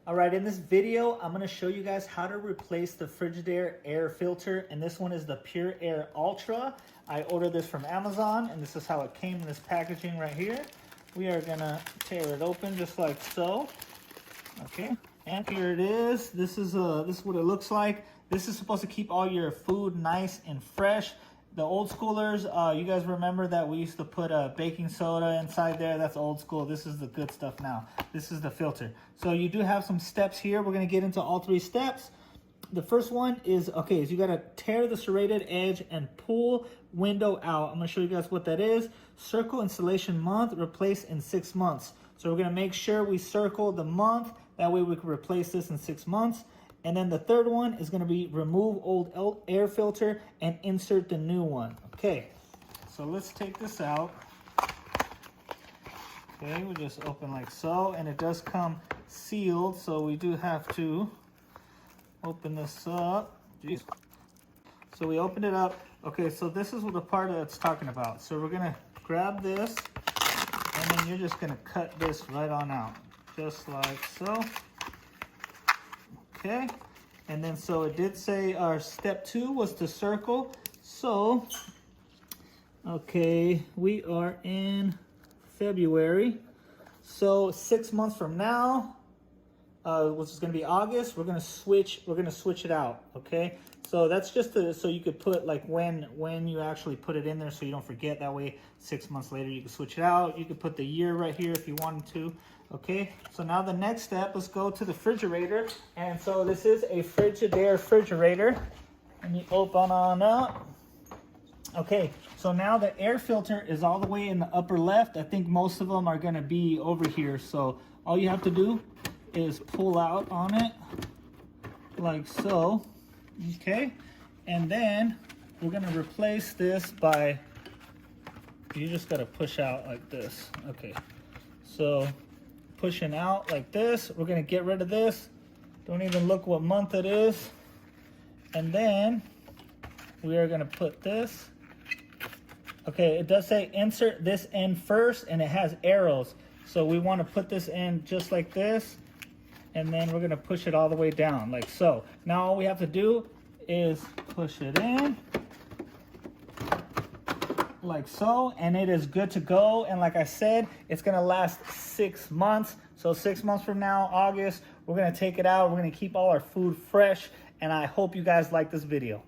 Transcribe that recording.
All right, in this video, I'm gonna show you guys how to replace the Frigidaire air filter, and this one is the Pure Air Ultra. I ordered this from Amazon, and this is how it came in this packaging right here. We are gonna tear it open just like so. Okay, and here it is. This is what it looks like. This is supposed to keep all your food nice and fresh. The old schoolers, you guys remember that we used to put baking soda inside there? That's old school. This is the good stuff now. This is the filter. So you do have some steps here. We're gonna get into all three steps. The first one is, okay, is you gotta tear the serrated edge and pull window out. I'm gonna show you guys what that is. Circle installation month, replace in 6 months. So we're gonna make sure we circle the month. That way we can replace this in 6 months. And then the third one is gonna be remove old air filter and insert the new one. Okay, so let's take this out. Okay, we just open like so, and it does come sealed, so we do have to open this up. Jeez. So we opened it up. Okay, so this is what the part that it's talking about. So we're gonna grab this, and then you're just gonna cut this right on out, just like so. Okay, and then so it did say our step 2 was to circle. So, okay, we are in February. So 6 months from now, which is gonna be August, we're gonna switch it out. Okay, so that's just so you could put like when you actually put it in there, so you don't forget. That way 6 months later you can switch it out. You could put the year right here if you wanted to. Okay, so now the next step, let's go to the refrigerator. And so this is a Frigidaire refrigerator, and you open on up. Okay, so now the air filter is all the way in the upper left. I think most of them are gonna be over here. So all you have to do is pull out on it like so. Okay, and then we're gonna replace this by, you just gotta push out like this. Okay, so pushing out like this, we're gonna get rid of this. Don't even look what month it is. And then we are gonna put this. Okay, it does say insert this in first, and it has arrows. So we wanna put this in just like this, and then we're gonna push it all the way down like so. Now all we have to do is push it in like so, and it is good to go. And like I said, it's gonna last 6 months. So 6 months from now, August, we're gonna take it out. We're gonna keep all our food fresh, and I hope you guys like this video.